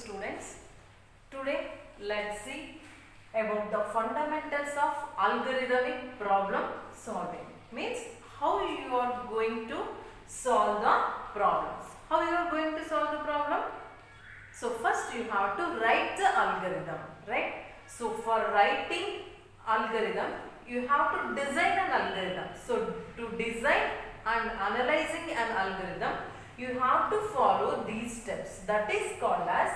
students. Today let's see about the fundamentals of algorithmic problem solving. Means how you are going to solve the problems. How you are going to solve the problem? So first you have to write the algorithm, right? So for writing algorithm, you have to design an algorithm. So to design and analyzing an algorithm, you have to follow these steps. That is called as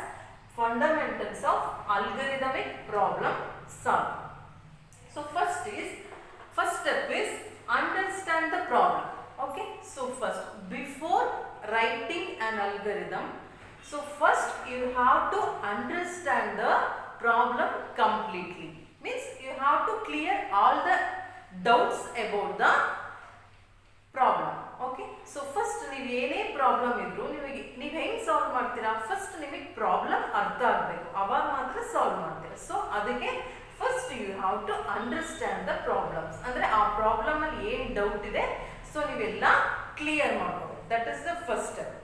fundamentals of algorithmic problem solving. So first step is understand the problem. Okay. So first, before writing an algorithm, so first you have to understand the problem completely. Means you have to clear all the doubts about the problem. Okay. So first ನೀವು ಏನೇ problem ಇದ್ರು ನೀವು ಹೆಂಗೆ solve ಮಾಡ್ತೀರಾ? First ನಿಮಗೆ problem ಅರ್ಥ ಆಗಬೇಕು, ಅವಾಗ ಮಾತ್ರ ಸಾಲ್ವ್ ಮಾಡ್ತೀರಾ. ಸೊ ಅದಕ್ಕೆ first you have to understand the problems. ಅಂದರೆ ಆ ಪ್ರಾಬ್ಲಮ್ ಅಲ್ಲಿ ಏನು ಡೌಟ್ ಇದೆ ಸೊ ನೀವೆಲ್ಲ ಕ್ಲಿಯರ್ ಮಾಡ್ಕೋಬೇಕು. That is the first step.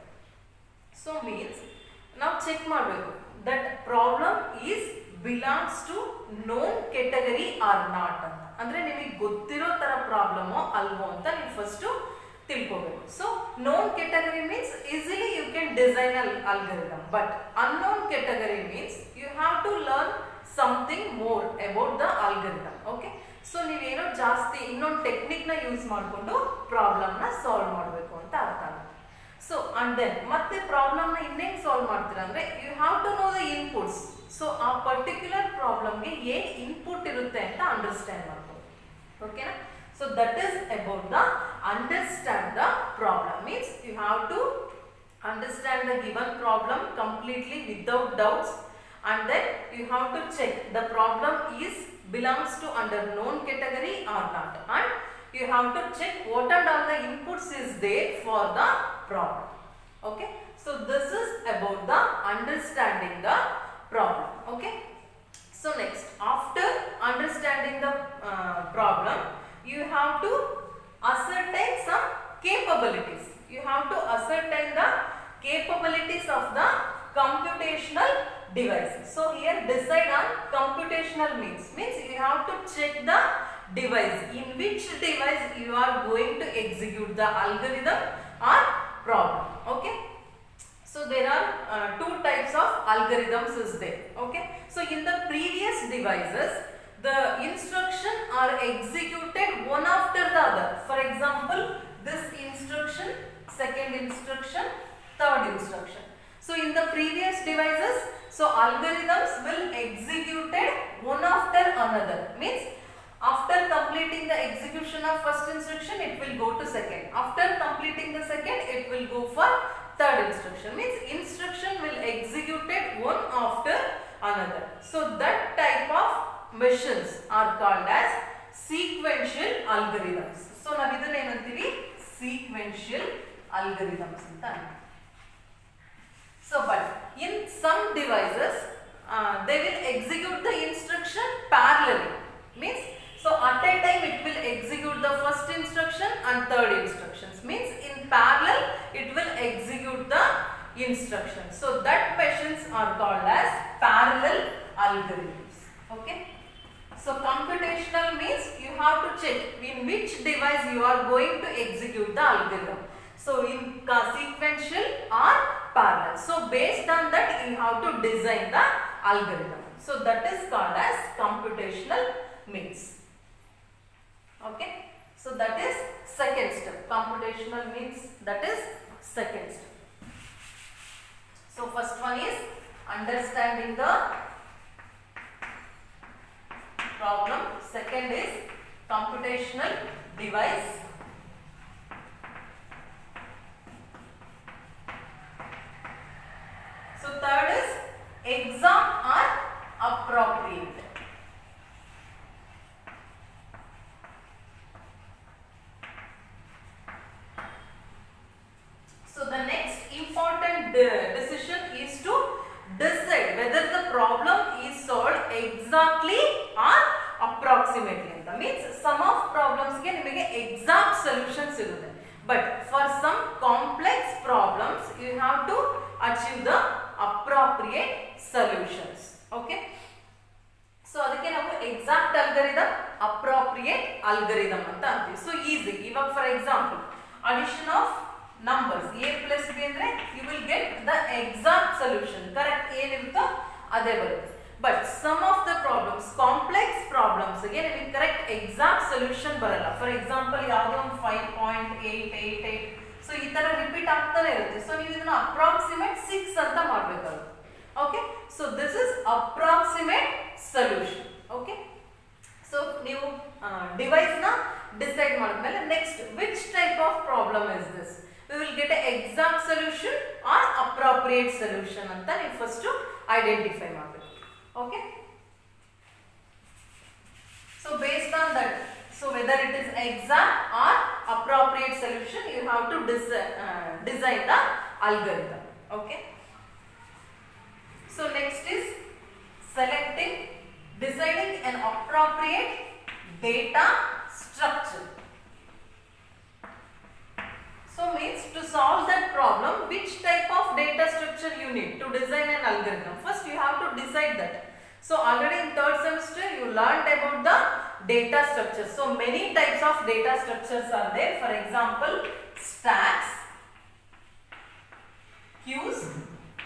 So means ನಾವು ಚೆಕ್ ಮಾಡಬೇಕು that problem is belongs to known category or not ಅಂತ. ಅಂದರೆ ನಿಮಗೆ ಗೊತ್ತಿರೋ ಥರ ಪ್ರಾಬ್ಲಮೋ ಅಲ್ವೋ ಅಂತ ನೀವು ಫಸ್ಟು ತಿಳ್ಕೋಬೇಕು. So known category means easily you can design algorithm, but unknown category means you have to learn something more about the algorithm. Okay. So ನೀವೇನೋ ಜಾಸ್ತಿ ಇನ್ನೊಂದು ಟೆಕ್ನಿಕ್ನ ಯೂಸ್ ಮಾಡಿಕೊಂಡು ಪ್ರಾಬ್ಲಮ್ನ ಸಾಲ್ವ್ ಮಾಡಬೇಕು ಅಂತ ಅರ್ಥ ಆಗುತ್ತೆ. ಸೊ ಅಂಡ್ ದೆನ್ ಮತ್ತೆ ಪ್ರಾಬ್ಲಮ್ನ ಇನ್ನೇನು ಸಾಲ್ವ್ ಮಾಡ್ತೀರಾ ಅಂದರೆ you have to know the inputs. So ಆ ಪರ್ಟಿಕ್ಯುಲರ್ ಪ್ರಾಬ್ಲಮ್ಗೆ ಏನು ಇನ್ಪುಟ್ ಇರುತ್ತೆ ಅಂತ ಅಂಡರ್ಸ್ಟ್ಯಾಂಡ್ ಮಾಡ್ಬೋದು. ಓಕೆನಾ? So that is about the understand the problem. Means you have to understand the given problem completely without doubts, and then you have to check the problem is belongs to under known category or not, and you have to check what and all the inputs is there for the problem. Okay. So this is about the understanding the problem. Okay. So next, after understanding the problem, you have to ascertain some capabilities. You have to ascertain the capabilities of the computational devices. So here decide on computational means you have to check the device, in which device you are going to execute the algorithm or problem. Okay. So there are two types of algorithms is there. Okay. So in the previous devices, the instruction are executed one after the other. For example, this instruction, second instruction, third instruction. So in the previous devices, so algorithms will executed one after another. Means after completing the execution of first instruction, it will go to second. After completing the second, it will go for third instruction. Means instruction will executed one after another. So that type of machines are called as sequential algorithms. So ನಾವು ಇದನ್ನ ಏನಂತೀವಿ? Sequential algorithms ಅಂತ. So but in some devices they will execute the instruction parallelly. Means so at a time it will execute the first instruction and third instructions. Means in parallel it will execute the instructions. So that machines are called as parallel algorithms. Okay. So computational means you have to check in which device you are going to execute the algorithm. So in sequential or parallel. So based on that you have to design the algorithm. So that is called as computational means. Okay. So that is second step. Computational means, that is second step. So first one is understanding the problem. Second is computational device. So third is exam or appropriate. So the next important decision is to decide whether the problem is solved exactly or approximately. ಅಂತ means some of ಪ್ರಾಬ್ಲಮ್ಸ್ಗೆ ನಿಮಗೆ exact solutions ಇರುತ್ತೆ, but for some complex problems you have to achieve the appropriate addition of numbers a plus b andre you will get the exact solution. Correct ಏನಿರುತ್ತೋ ಅದೇ ಬರುತ್ತೆ. But some of the problems, complex problems ಗೆ ನಿಮಗೆ correct exact solution ಬರಲ್ಲ. For example ಯಾವುದೋ ಒಂದು 5.888 so ಈ ತರ repeat ಆಗ್ತಾನೆ ಇರುತ್ತೆ. ಸೊ ನೀವು ಇದನ್ನ approximate 6 ಅಂತ ಮಾಡಬೇಕಾಗುತ್ತೆ. Okay, so this is approximate solution. Okay, so ನೀವು ಡಿವೈಸ್ ನ ಡಿಸೈಡ್ ಮಾಡಿದ್ಮೇಲೆ next which type of problem is this, we will get an exact solution or appropriate solution ಅಂತ ನೀವು ಫಸ್ಟ್ ಐಡೆಂಟಿಫೈ ಮಾಡಬೇಕು. Okay, so based on that, so whether it is exact or appropriate solution you have to design the algorithm. Okay, so next is designing an appropriate data structure. So means to solve that problem, which type of data structure you need to design an algorithm. First you have to decide that. So already in third semester you learned about the data structure. So many types of data structures are there. For example, stacks, queues,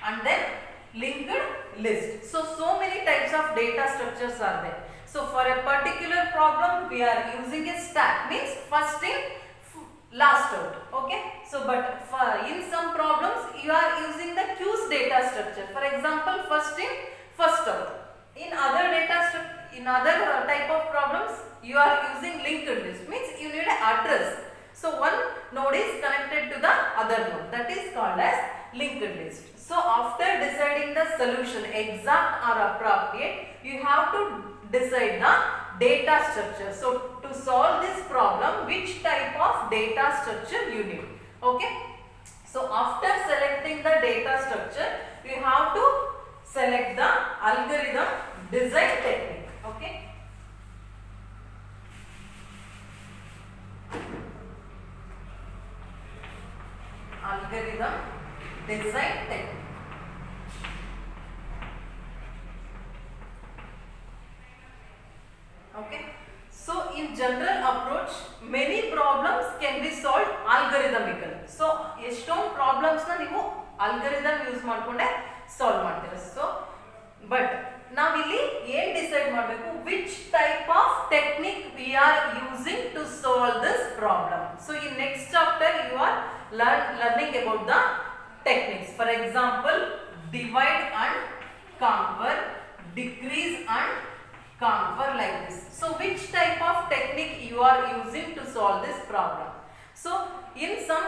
and then linked list. So many types of data structures are there. So for a particular problem we are using a stack, means first in last out. Okay, so but for in some problems you are using the queues data structure. For example, first in first out. In other type of problems you are using linked list, means you need an address. So one node is connected to the other node, that is called as linked list. So after deciding the solution exact or appropriate, you have to decide the data structure. So to solve this problem, which type of data structure you need. Okay, so after selecting the data structure you have to select the algorithm design technique. Okay, algorithm design technique. Okay, so in general approach many problems can be solved algorithmically. So ಎಷ್ಟೊಂದು problems ನ ನೀವು algorithm use ಮಾಡ್ಕೊಂಡೆ solve ಮಾಡ್ತೀರಾ. So but ನಾವಿಲ್ಲಿ ಏನ್ decide ಮಾಡಬೇಕು, which type of technique we are using to solve this problem. So in next chapter you are learning about the techniques. For example, divide and conquer, decrease and conquer, like this. So which type of technique you are using to solve this problem. So in some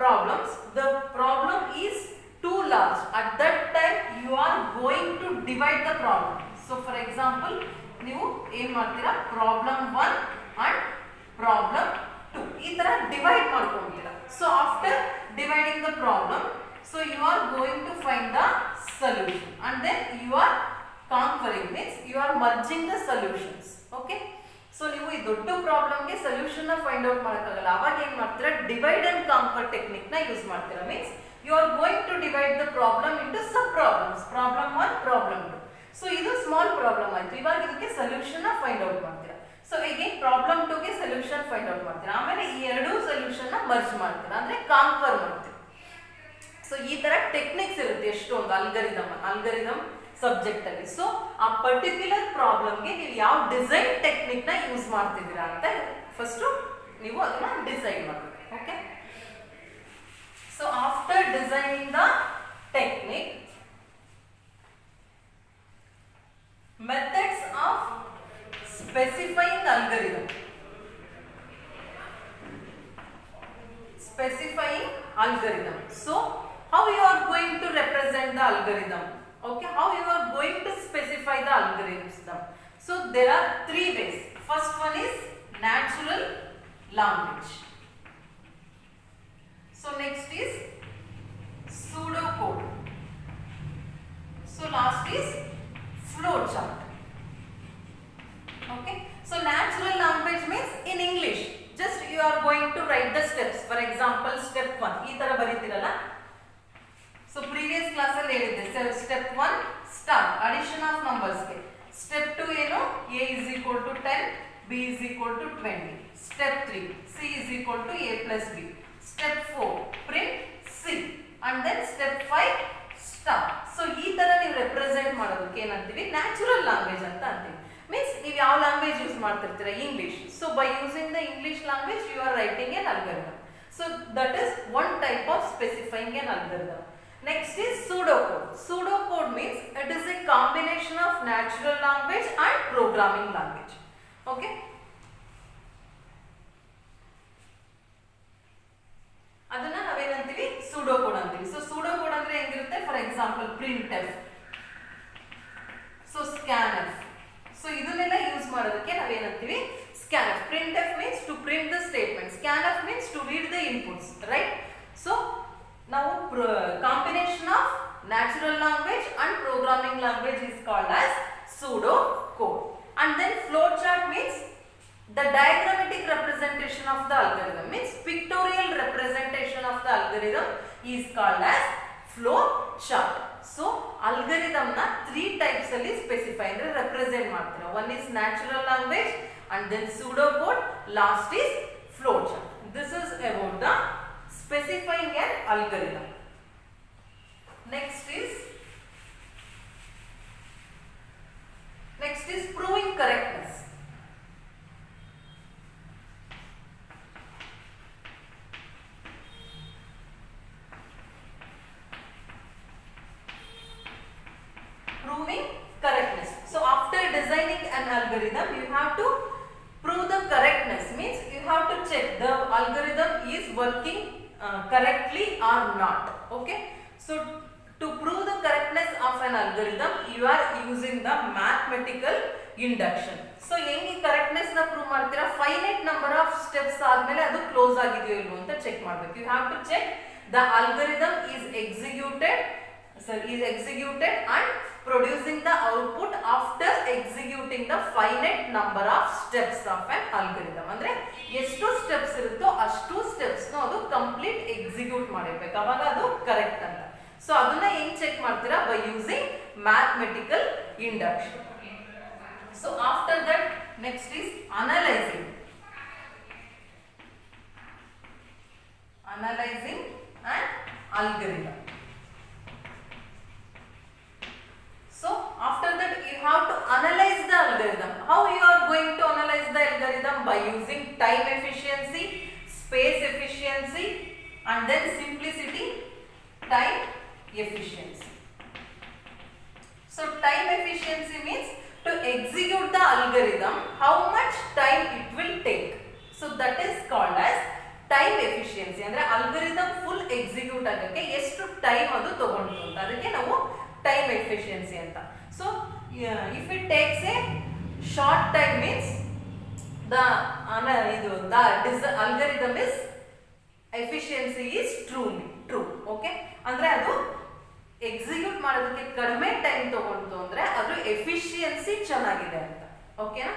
problems the problem is too large, at that time you are going to divide the problem. So for example ನೀವು ಏನು ಮಾಡ್ತೀರಾ, problem 1 and problem 2 ಈ ತರ divide ಮಾಡ್ಕೊಂತೀರಾ. So after dividing the problem, so you are going to find the solution and then you are conquering, means you are merging the solutions. Okay, so ನೀವು ಈ ದೊಡ್ಡ problem ಗೆ solution ನ find out ಮಾಡಕ್ಕಾಗಲ್ಲ, ಅವಾಗ ಏನ್ ಮಾಡ್ತೀರಾ, divide and conquer technique ನ ಯೂಸ್ ಮಾಡ್ತೀರಾ. Means you are going to divide the problem into sub problems, problem 1 problem 2. so ಇದು ಸ್ಮಾಲ್ ಪ್ರಾಬ್ಲಮ್ ಆಯ್ತು, ಇವಾಗ ಇದಕ್ಕೆ ಸೊಲ್ಯೂಷನ್ ನ ಫೈಂಡ್ ಔಟ್ ಮಾಡ್ತೀರಾ. ಸೊ ಅಗೇನ್ ಪ್ರಾಬ್ಲಮ್ 2 ಗೆ ಸೊಲ್ಯೂಷನ್ ಫೈಂಡ್ ಔಟ್ ಮಾಡ್ತೀರಾ, ಆಮೇಲೆ ಈ ಎರಡೂ ಸೊಲ್ಯೂಷನ್ ನ ಮರ್ಜ್ ಮಾಡ್ತೀರಾ, ಅಂದ್ರೆ ಕಾಂಕರ್ ಮಾಡ್ತೀರಾ. ಸೊ ಈ ತರ ಟೆಕ್ನಿಕ್ಸ್ ಇರುತ್ತೆ ಎಷ್ಟೊಂದು ಅಲ್ಗರಿದಮ್ ಸಬ್ಜೆಕ್ಟ್ ಅಲ್ಲಿ. ಸೊ ಆ ಪರ್ಟಿಕ್ಯುಲರ್ ಪ್ರಾಬ್ಲಮ್ ಗೆ ನೀವು ಯಾವ ಡಿಸೈನ್ ಟೆಕ್ನಿಕ್ ನ ಯೂಸ್ ಮಾಡ್ತಿದ್ದೀರಾ ಅಂತ ಫಸ್ಟ್ ನೀವು ಅದನ್ನ ಡಿಸೈಡ್ ಮಾಡಬೇಕು. Okay, so after designing the technique, methods of specifying algorithm. So how you are going to represent the algorithm? Okay, how you are going to specify the algorithm? So there are 3 ways. First one is natural language. So next is pseudocode. So last is flowchart. Okay, so natural language means in English just you are going to write the steps. For example, step 1 ee tara baritiralla. So previous class alli helidde, step 1 start addition of numbers ge. Step 2 eno, a is equal to 10, b is equal to 20. Step 3 c is equal to a plus b. step 4 print C and then step 5 stop. So ಈ ತರ ನೀವು represent ಮಾಡೋದಕ್ಕೆ ಏನಂತೀವಿ natural language ಅಂತ ಅಂತೀವಿ. Means ನೀವು ಯಾವ language use ಮಾಡ್ತಿರ್ತೀರಾ English. So by using the English language you are writing an algorithm. So that is one type of specifying an algorithm. Next is pseudocode. Pseudocode means it is a combination of natural language and programming language. Okay. ಅದನ್ನ ನಾವೇನಂತೀವಿ pseudocode ಅಂತೀವಿ. So pseudocode ಅಂದ್ರೆ ಹೆಂಗಿರುತ್ತೆ, for example printf, so scanf. So ಇದನ್ನೆಲ್ಲ use ಮಾಡೋದಕ್ಕೆ ನಾವೇನಂತೀವಿ scanf. Printf means to print the statement, scanf means to read the inputs, right? So now combination of natural language and programming language is called as pseudocode. And then flowchart means the diagrammatic representation of the algorithm, means pictorial representation of the algorithm is called as flowchart. So algorithm na 3 types alli specify andre represent ಮಾಡ್ತಾರೆ. One is natural language and then pseudocode, last is flowchart. This is about the specifying an algorithm. Next is proving correctness. Proving correctness. So after designing an algorithm you have to prove the correctness, means you have to check the algorithm is working correctly or not. Okay, so to prove the correctness of an algorithm you are using the mathematical induction. So ಹೆಂಗೆ correctness ನ prove ಮಾಡ್ತೀರಾ, finite number of steps ಆದ್ಮೇಲೆ ಅದು close ಆಗಿದೆಯೋ ಇಲ್ವೋ ಅಂತ check ಮಾಡಬೇಕು. You have to check the algorithm is executed and producing the output after executing the finite number of steps of an algorithm. ಅಂದ್ರೆ ಎಷ್ಟು ಸ್ಟೆಪ್ಸ್ ಇರುತ್ತೋ ಅಷ್ಟು ಸ್ಟೆಪ್ಸ್ ನ ಅದು ಕಂಪ್ಲೀಟ್ ಎಕ್ಸಿಕ್ಯೂಟ್ ಮಾಡಬೇಕು, ಅವಾಗ ಅದು ಕರೆಕ್ಟ್ ಅಂತ. ಸೊ ಅದನ್ನ ಹೆಂಗ್ ಚೆಕ್ ಮಾಡ್ತೀರಾ, by using mathematical induction. So after that next is analysing an algorithm. So after that you have to analyze the algorithm. How you are going to analyze the algorithm? By using time efficiency, space efficiency and then simplicity, time efficiency. So time efficiency means to execute the algorithm how much time it will take. So that is called as time efficiency. ಅಂದ್ರೆ algorithm full execute ಆಗಕ್ಕೆ ಎಷ್ಟು time ಅದು ತಗೊಂಡು ಅಂತ, ಅದಕ್ಕೆ ನಾವು time efficiency anta. So if it takes a short time means the algorithm is efficiency is true. Okay, ಅಂದ್ರೆ ಅದು ಎಕ್ಸಿಕ್ಯೂಟ್ ಮಾಡೋದಕ್ಕೆ ಕಡಿಮೆ ಟೈಮ್ ತಗೊಂಡು ಅಂದ್ರೆ ಅದು ಎಫಿಷಿಯನ್ಸಿ ಚೆನ್ನಾಗಿದೆ ಅಂತ. ಓಕೆನಾ?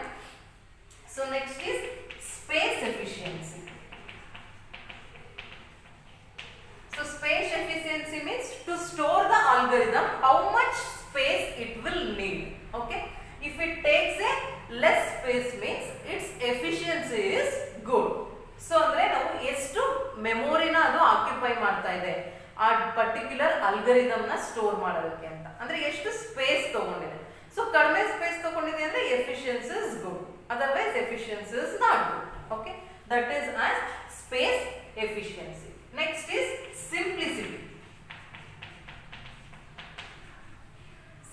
So next is space efficiency. So space efficiency means to store the algorithm how much space it will need. Okay, if it takes a less space means its efficiency is good. So andre ನಾವು ಎಷ್ಟು ಮೆಮೊರಿನ ಅದು occupy ಮಾಡ್ತಾ ಇದೆ ಆ particular algorithm ನ store ಮಾಡೋದಕ್ಕೆ ಅಂತ, ಅಂದ್ರೆ ಎಷ್ಟು ಸ್ಪೇಸ್ ತಗೊಂಡಿದೆ. ಸೊ ಕಡಿಮೆ ಸ್ಪೇಸ್ ತಗೊಂಡಿದೆ ಅಂದ್ರೆ efficiency is good, otherwise efficiency is not good. Okay, that is as space efficiency. Next is simplicity.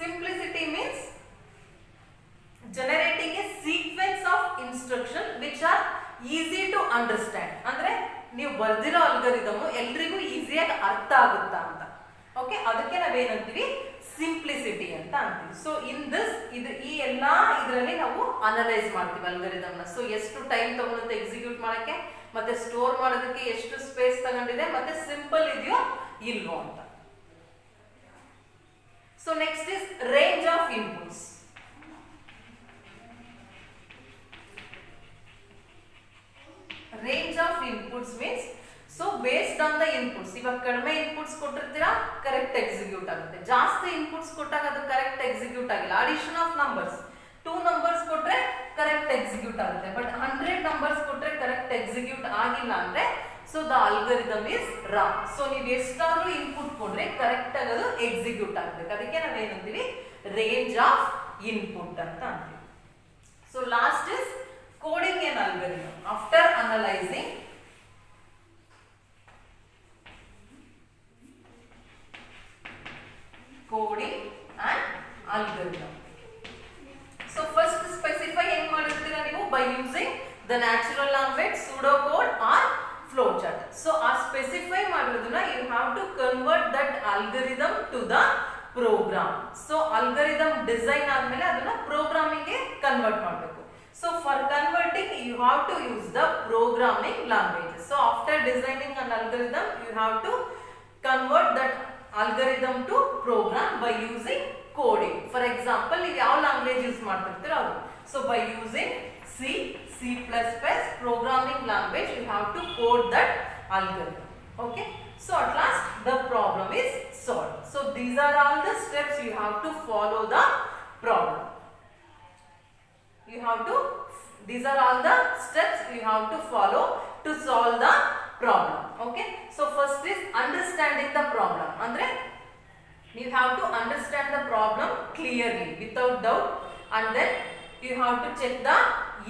Simplicity means generating a sequence of instruction which are easy to understand. ಅಂದ್ರೆ ನೀವು ಬರ್ದಿರೋ algorithm ಎಲ್ರಿಗೂ ಈಸಿಯಾಗಿ ಅರ್ಥ ಆಗುತ್ತಾ ಅಂತ. Okay, ಅದಕ್ಕೆ ನಾವೇನಂತೀವಿ simplicity ಅಂತ ಅಂತೀವಿ. ಸೊ ಇನ್ ದಿಸ್ ಈ ಎಲ್ಲಾ ಇದರಲ್ಲಿ ನಾವು ಅನಲೈಸ್ ಮಾಡ್ತೀವಿ ಅಲ್ಗಾರಿದಮ್ ನ. ಸೊ ಎಷ್ಟು ಟೈಮ್ ತಗೊಳುತ್ತೆ ಎಕ್ಸಿಕ್ಯೂಟ್ ಮಾಡಕ್ಕೆ, ಮತ್ತೆ ಸ್ಟೋರ್ ಮಾಡೋದಕ್ಕೆ ಎಷ್ಟು ಸ್ಪೇಸ್ ತಗೊಂಡಿದೆ, ಮತ್ತೆ ಸಿಂಪಲ್ ಇದೆಯೋ ಇಲ್ವೋ ಅಂತ. So next is range of inputs. Range of inputs means so based on the inputs. ಇವಾಗ ಕಡಿಮೆ ಇನ್ಪುಟ್ಸ್ ಕೊಟ್ಟಿರ್ತೀರಾ ಕರೆಕ್ಟ್ ಎಕ್ಸಿಕ್ಯೂಟ್ ಆಗುತ್ತೆ, ಜಾಸ್ತಿ ಇನ್ಪುಟ್ಸ್ ಕೊಟ್ಟಾಗ ಅದು ಕರೆಕ್ಟ್ ಎಕ್ಸಿಕ್ಯೂಟ್ ಆಗಿಲ್ಲ. ಅಡಿಷನ್ ಆಫ್ ನಂಬರ್ಸ್ 2 ನಂಬರ್ಸ್ ಕೊಟ್ರೆ ಕರೆಕ್ಟ್ ಎಕ್ಸಿಕ್ಯೂಟ್ ಆಗುತ್ತೆ, ಬಟ್ 100 ನಂಬರ್ಸ್ ಕೊಟ್ರೆ ಕರೆಕ್ಟ್ ಎಕ್ಸಿಕ್ಯೂಟ್ ಆಗಿಲ್ಲ ಅಂದ್ರೆ so the algorithm is wrong. So ನೀವು ಎಷ್ಟಾದ್ರೂ ಇನ್ಪುಟ್ ಕೊಡ್ರೆ ಕರೆಕ್ಟ್ ಆಗಿ ಅದು ಎಕ್ಸಿಕ್ಯೂಟ್ ಆಗ್ಬೇಕು. ಅದಕ್ಕೆ ನಾವೇನಂತೀವಿ ರೇಂಜ್ ಆಫ್ ಇನ್ಪುಟ್ ಅಂತ ಅಂತೀವಿ. So last is coding N algorithm. After analysing coding and algorithm. So first specify ಹೆಂಗ್ ಮಾಡಿರ್ತೀರಾ ನೀವು by using the natural language, pseudocode or flowchart. So ಆ specify ಮಾಡಿರೋದನ್ನ you have to convert that algorithm to the program. So algorithm design ಆದ್ಮೇಲೆ ಅದನ್ನ programming ಗೆ convert ಮಾಡಬೇಕು. So for converting you have to use the programming languages. So after designing an algorithm you have to convert that algorithm to program by using coding. For example, ನೀವು ಯಾವ language use ಮಾಡ್ತಿರ್ತೀರೋ ಅದು. So by using C, C++ programming language you have to code that algorithm. Okay. So at last the problem is solved. So these are all the steps you have to follow the problem. These are all the steps you have to follow to solve the problem. Okay. So first is understanding the problem. Andre you have to understand the problem clearly without doubt, and then you have to check the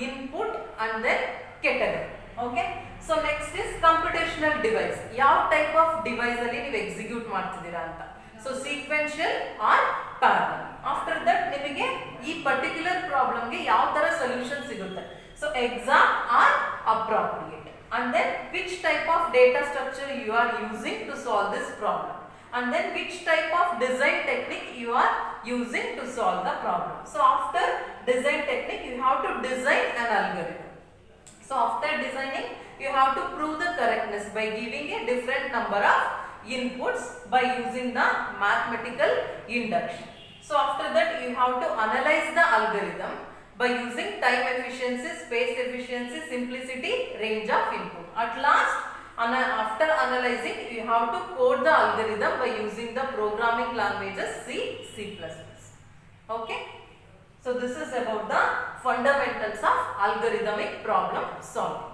input and then category. Okay. So next is computational device. ಯಾವ type of device ಅಲ್ಲಿ ನೀವು execute ಮಾಡ್ತಿದ್ದೀರಾ ಅಂತ. So sequential or parallel. After that ನಿಮಗೆ ಈ particular problem ಗೆ ಯಾವ ತರ solution ಸಿಗುತ್ತೆ. So exact or appropriate. And then which type of data structure you are using to solve this problem, and then which type of design technique you are using to solve the problem. So after design technique you have to design an algorithm. So after designing you have to prove the correctness by giving a different number of inputs by using the mathematical induction. So after that you have to analyze the algorithm by using time efficiency, space efficiency, simplicity, range of input. At last, after analyzing, you have to code the algorithm by using the programming languages C, C++. Okay. So this is about the fundamentals of algorithmic problem solving.